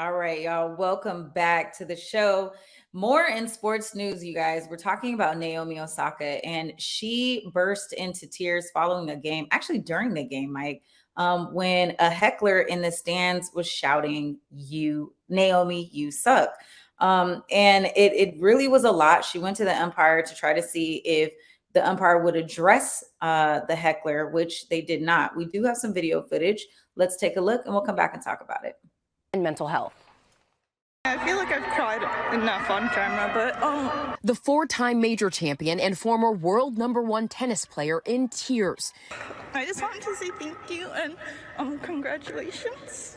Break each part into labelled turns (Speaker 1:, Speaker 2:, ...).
Speaker 1: All right, y'all. Welcome back to the show. More in sports news, you guys. We're talking about Naomi Osaka, and she burst into tears following a game, actually during the game, Mike, when a heckler in the stands was shouting, "You, Naomi, you suck." And it really was a lot. She went to the umpire to try to see if the umpire would address the heckler, which they did not. We do have some video footage. Let's take a look, and we'll come back and talk about it.
Speaker 2: And mental health.
Speaker 3: I feel like I've cried enough on camera, but
Speaker 2: The four-time major champion and former world #1 tennis player in tears.
Speaker 3: I just wanted to say thank you and congratulations.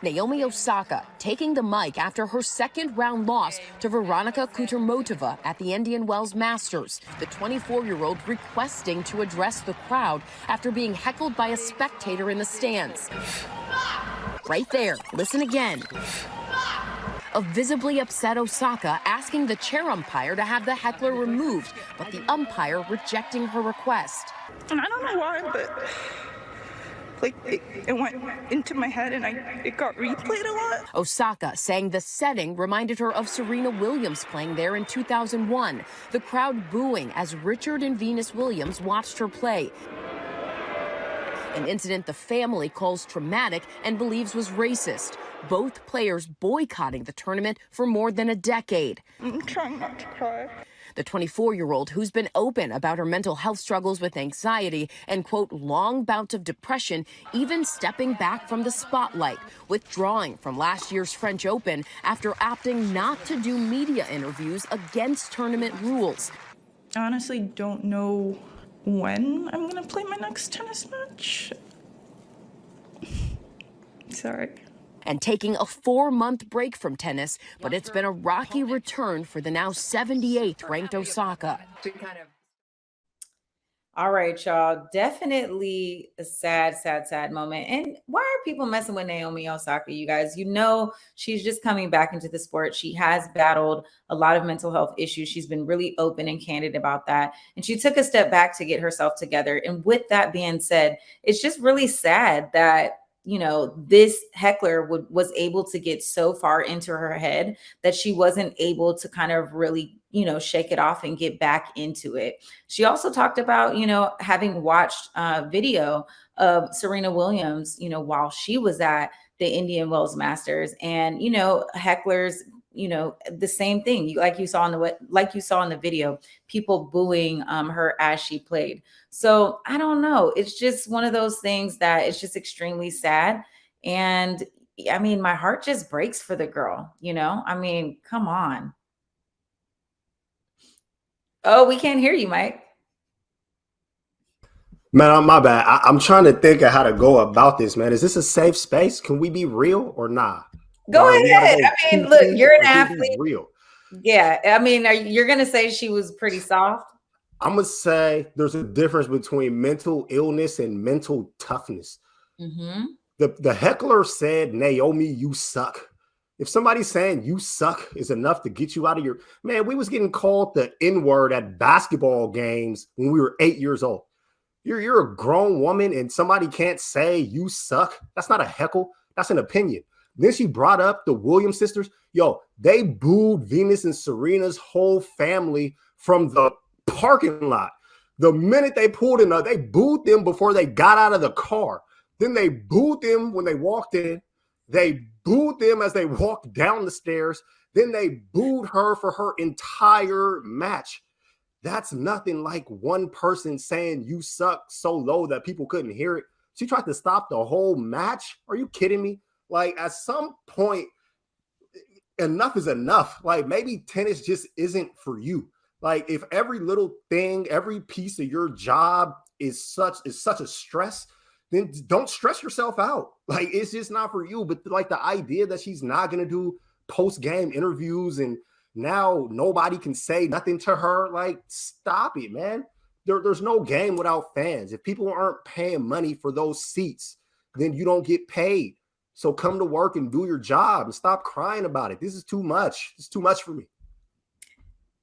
Speaker 2: Naomi Osaka taking the mic after her second-round loss to Veronika Kutermotova at the Indian Wells Masters. The 24-year-old requesting to address the crowd after being heckled by a spectator in the stands. Right there, listen again. A visibly upset Osaka asking the chair umpire to have the heckler removed, but the umpire rejecting her request.
Speaker 3: And I don't know why, but like it went into my head and it got replayed a lot.
Speaker 2: Osaka saying the setting reminded her of Serena Williams playing there in 2001. The crowd booing as Richard and Venus Williams watched her play. An incident the family calls traumatic and believes was racist. Both players boycotting the tournament for more than a decade.
Speaker 3: I'm trying not to cry.
Speaker 2: The 24-year-old who's been open about her mental health struggles with anxiety and, quote, long bouts of depression, even stepping back from the spotlight, withdrawing from last year's French Open after opting not to do media interviews against tournament rules.
Speaker 3: I honestly don't know when I'm gonna play my next tennis match. Sorry.
Speaker 2: And taking a 4-month break from tennis, but it's been a rocky return for the now 78th ranked Osaka.
Speaker 1: All right, y'all. Definitely a sad moment. And why are people messing with Naomi Osaka, you guys? You know, she's just coming back into the sport. She has battled a lot of mental health issues. She's been really open and candid about that. And she took a step back to get herself together. And with that being said, it's just really sad that this heckler was able to get so far into her head that she wasn't able to kind of really, shake it off and get back into it. She also talked about, having watched video of Serena Williams, while she was at the Indian Wells Masters, and, hecklers, the same thing, like you saw in the video, people booing her as she played. So I don't know. It's just one of those things that it's just extremely sad. And I mean, my heart just breaks for the girl, I mean, come on. Oh, we can't hear you, Mike.
Speaker 4: Man, my bad. I'm trying to think of how to go about this, man. Is this a safe space? Can we be real or not?
Speaker 1: Go ahead. I mean, look, you're an athlete.
Speaker 4: Real.
Speaker 1: Yeah. I mean, you're going to say she was pretty soft?
Speaker 4: I'm going to say there's a difference between mental illness and mental toughness.
Speaker 1: Mm-hmm.
Speaker 4: The heckler said, Naomi, you suck. If somebody's saying you suck is enough to get you out of your... Man, we was getting called the N-word at basketball games when we were 8 years old. You're a grown woman and somebody can't say you suck. That's not a heckle. That's an opinion. Then she brought up the Williams sisters. Yo, they booed Venus and Serena's whole family from the parking lot. The minute they pulled in, they booed them before they got out of the car. Then they booed them when they walked in. They booed them as they walked down the stairs. Then they booed her for her entire match. That's nothing like one person saying you suck so low that people couldn't hear it. She tried to stop the whole match. Are you kidding me? Like, at some point, enough is enough. Like, maybe tennis just isn't for you. Like, if every little thing, every piece of your job is such a stress, then don't stress yourself out. Like, it's just not for you. But like the idea that she's not going to do post-game interviews and now nobody can say nothing to her, like, stop it, man. There's no game without fans. If people aren't paying money for those seats, then you don't get paid. So come to work and do your job and stop crying about it. This is too much. It's too much for me.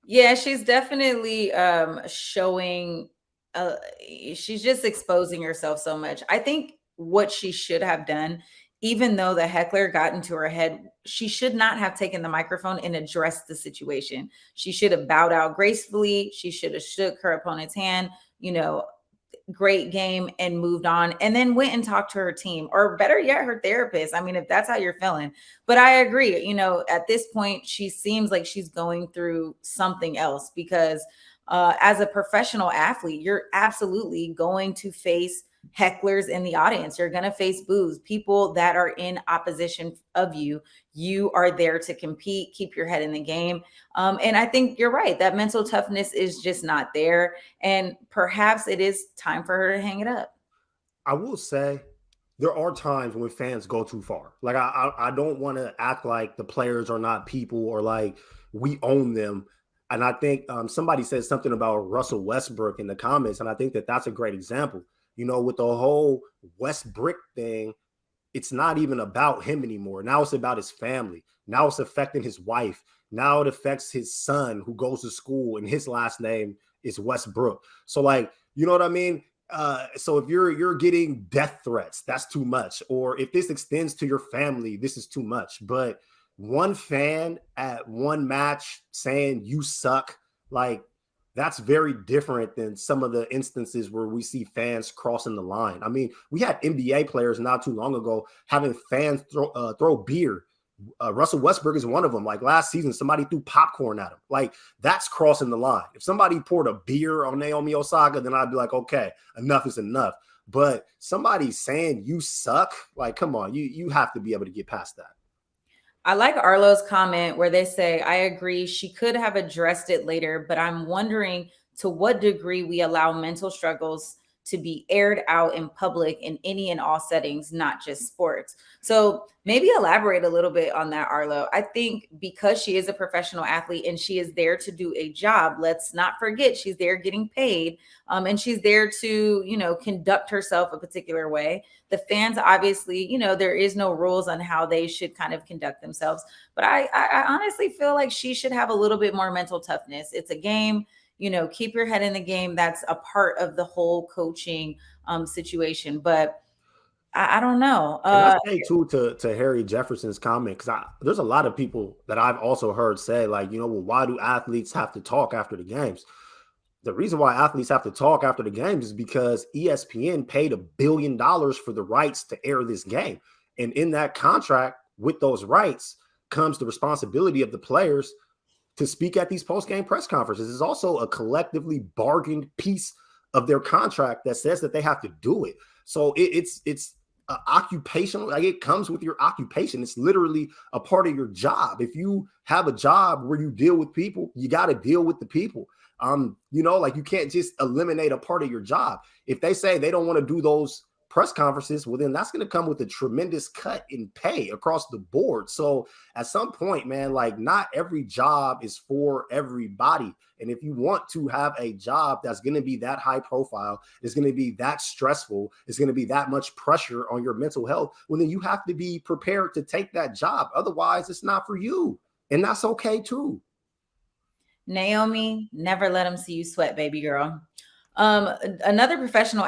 Speaker 1: Yeah, she's definitely showing she's just exposing herself so much. I think what she should have done even though the heckler got into her head, she should not have taken the microphone and addressed the situation. She should have bowed out gracefully. She should have shook her opponent's hand, great game, and moved on, and then went and talked to her team, or better yet, her therapist. I mean, if that's how you're feeling. But I agree, at this point, she seems like she's going through something else, because as a professional athlete, you're absolutely going to face hecklers in the audience. You're going to face boos, people that are in opposition of you. You are there to compete, keep your head in the game. And I think you're right. That mental toughness is just not there. And perhaps it is time for her to hang it up.
Speaker 4: I will say there are times when fans go too far. Like, I don't want to act like the players are not people, or like we own them. And I think somebody said something about Russell Westbrook in the comments, and I think that that's a great example. With the whole Westbrook thing, it's not even about him anymore. Now it's about his family. Now it's affecting his wife. Now it affects his son, who goes to school, and his last name is Westbrook. So, like, you know what I mean? So if you're getting death threats, that's too much. Or if this extends to your family, this is too much. But one fan at one match saying you suck, like, that's very different than some of the instances where we see fans crossing the line. I mean, we had NBA players not too long ago having fans throw beer. Russell Westbrook is one of them. Like, last season, somebody threw popcorn at him. Like, that's crossing the line. If somebody poured a beer on Naomi Osaka, then I'd be like, okay, enough is enough. But somebody saying you suck, like, come on, you have to be able to get past that.
Speaker 1: I like Arlo's comment where they say, I agree, she could have addressed it later, but I'm wondering to what degree we allow mental struggles to be aired out in public in any and all settings, not just sports. So maybe elaborate a little bit on that, Arlo. I think because she is a professional athlete and she is there to do a job, let's not forget she's there getting paid, and she's there to, conduct herself a particular way. The fans, obviously, there is no rules on how they should kind of conduct themselves. But I honestly feel like she should have a little bit more mental toughness. It's a game. Keep your head in the game. That's a part of the whole coaching situation. But I don't know.
Speaker 4: And I say too to Harry Jefferson's comment, because there's a lot of people that I've also heard say, like, well, why do athletes have to talk after the games? The reason why athletes have to talk after the games is because ESPN paid $1 billion for the rights to air this game. And in that contract with those rights comes the responsibility of the players to speak at these post-game press conferences. Is also a collectively bargained piece of their contract that says that they have to do it. So it's occupational. Like, it comes with your occupation. It's literally a part of your job. If you have a job where you deal with people, you got to deal with the people. Like, you can't just eliminate a part of your job. If they say they don't want to do those press conferences, well, then that's going to come with a tremendous cut in pay across the board. So at some point, man, like, not every job is for everybody. And if you want to have a job that's going to be that high profile, is going to be that stressful, is going to be that much pressure on your mental health, well, then you have to be prepared to take that job. Otherwise, it's not for you. And that's okay too.
Speaker 1: Naomi, never let them see you sweat, baby girl. Another professional